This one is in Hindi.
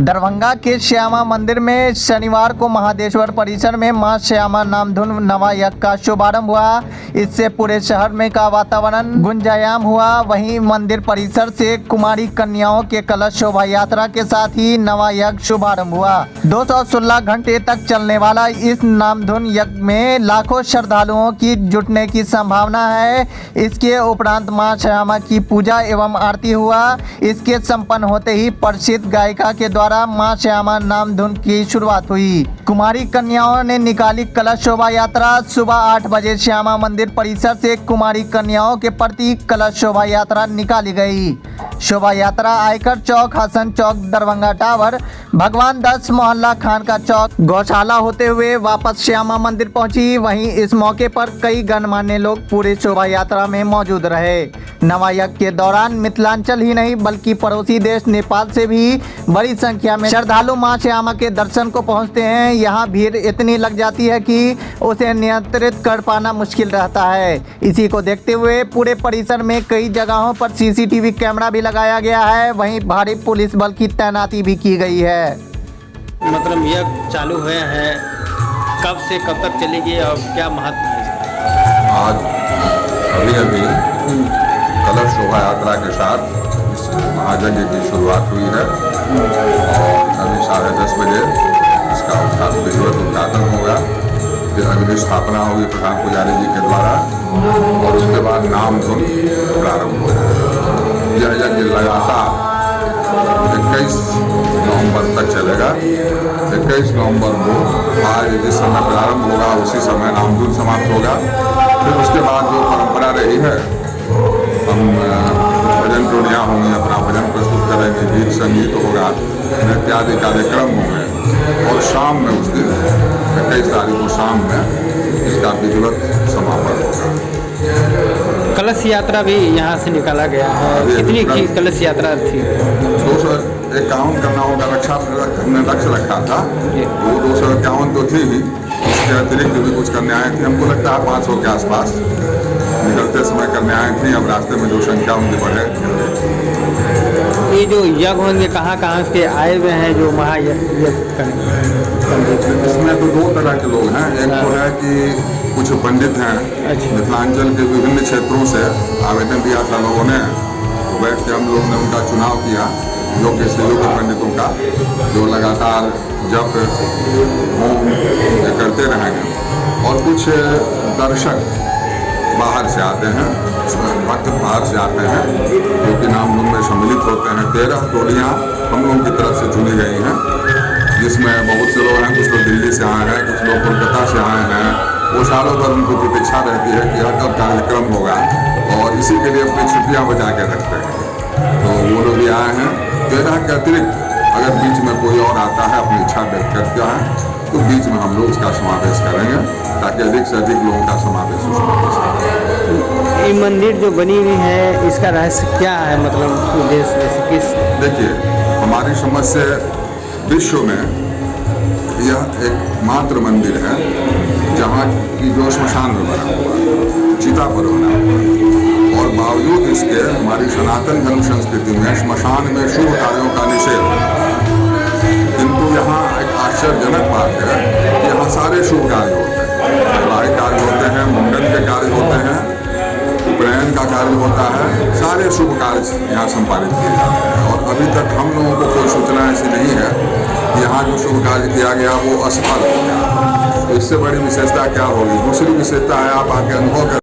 दरभंगा के श्यामा मंदिर में शनिवार को महादेश्वर परिसर में मां श्यामा नामधुन नवायज्ञ का शुभारंभ हुआ। इससे पूरे शहर में का वातावरण गुंजायमान हुआ। वहीं मंदिर परिसर से कुमारी कन्याओं के कलश शोभा यात्रा के साथ ही नवायज्ञ शुभारंभ हुआ। 216 घंटे तक चलने वाला इस नामधुन यज्ञ में लाखों श्रद्धालुओं की जुटने की संभावना है। इसके उपरांत मां श्यामा की पूजा एवं आरती हुआ। इसके संपन्न होते ही प्रसिद्ध गायिका के द्वारा मां श्यामा नामधुन की शुरुआत हुई। कुमारी कन्याओं ने निकाली कलश शोभा यात्रा। सुबह 8 बजे श्यामा मंदिर परिसर से कुमारी कन्याओं के प्रति कलश शोभा यात्रा निकाली गई। शोभा यात्रा आयकर चौक, हसन चौक, दरभंगा टावर, भगवान दास मोहल्ला, खानका चौक, गौशाला होते हुए वापस श्यामा मंदिर पहुंची। वहीं इस मौके पर कई गणमान्य लोग पूरे शोभा यात्रा में मौजूद रहे। नवायज्ञ के दौरान मिथिलांचल ही नहीं बल्कि पड़ोसी देश नेपाल से भी बड़ी संख्या में श्रद्धालु मां श्यामा के दर्शन को पहुंचते हैं। यहां भीड़ इतनी लग जाती है कि उसे नियंत्रित कर पाना मुश्किल रहता है। इसी को देखते हुए पूरे परिसर में कई जगहों पर सीसीटीवी कैमरा भी लगाया गया है। वहीं भारी पुलिस बल की तैनाती भी की गई है। मतलब यज्ञ चालू हुए हैं, कब से कब तक चलेगी और क्या महत्व है? आज अभी कलश शोभा यात्रा के साथ इस महायज्ञ की शुरुआत हुई है और अभी 10:30 बजे इसका विधिवत उद्घाटन होगा। फिर अग्नि स्थापना होगी प्रधान पुजारी जी के द्वारा और उसके बाद नामधुन प्रारंभ हो जाएगा। यह यज्ञ लगातार 21 नवंबर तक चलेगा। 21 नवंबर को आज जिस समय प्रारंभ होगा उसी समय नामधुन समाप्त होगा। फिर उसके बाद जो परंपरा रही है, हम भजन टोलियाँ होंगी, अपना भजन प्रस्तुत करेंगे, गीत संगीत होगा, इत्यादि कार्यक्रम होंगे और शाम में उस दिन 21 तारीख को शाम में इसका विधिवत समापन होगा। कलश यात्रा भी यहाँ से निकाला गया है। कितनी कलश यात्रा थी? 251 कन्याओं का हमने लक्ष्य रखा था। वो 251 तो थी ही, उसके अतिरिक्त भी कुछ कन्याएँ थी। हमको लगता है 500 के आसपास निकलते समय कन्याएँ थी। अब रास्ते में जो संख्या उनकी बढ़े। ये जो यज्ञ होंगे कहाँ से आए हुए हैं जो महायज्ञ करेंगे? इसमें तो 2 तरह के लोग हैं। एक तो है कि कुछ पंडित हैं, मिथिलांचल के विभिन्न क्षेत्रों से आवेदन दिया था लोगों ने, तो बैठ के हम लोग ने उनका चुनाव किया योग्य से योग्य पंडितों का, जो लगातार जप होम करते रहेंगे। और कुछ दर्शक बाहर से आते हैं, भक्त बाहर से आते हैं जो कि नामधुन में सम्मिलित होते हैं। 13 टोलियाँ हम लोगों की तरफ से चुनी गई हैं, जिसमें बहुत से लोग हैं। कुछ लोग दिल्ली से आए हैं, कुछ लोग कोलकाता से आए हैं। वो सालों भर उनको प्रतीक्षा रहती है कि यह कब कार्यक्रम होगा और इसी के लिए अपनी छुट्टियाँ बचा के रखते हैं। तो वो लोग भी आए हैं। 13 के अतिरिक्त अगर बीच में कोई और आता है, अपनी इच्छा व्यक्त करता है, तो बीच में हम लोग इसका समावेश करेंगे ताकि अधिक से अधिक लोगों का समावेश हो सके। ये मंदिर जो बनी हुई है, इसका रहस्य क्या है? मतलब उद्देश्य किस? देखिए, हमारी समझ से विश्व में यह एक मात्र मंदिर है जहाँ की जो श्मशान में बना हुआ, चिता पर बना हुआ, और बावजूद इसके हमारी सनातन धर्म संस्कृति में श्मशान में शुभ कार्यों का निषेध। किंतु यहाँ एक आश्चर्यजनक बात है कि यहाँ सारे शुभ कार्य होते हैं। वैवाहिक कार्य होते हैं, मुंडन के कार्य होते हैं, उपनयन का कार्य होता है, सारे शुभ कार्य यहाँ संपादित किए जाते हैं। और अभी तक हम लोगों को कोई सूचना ऐसी नहीं है कि यहाँ जो शुभ कार्य किया गया वो असफल हो गया। तो इससे बड़ी विशेषता क्या होगी? दूसरी विशेषता है, आप आके अनुभव कर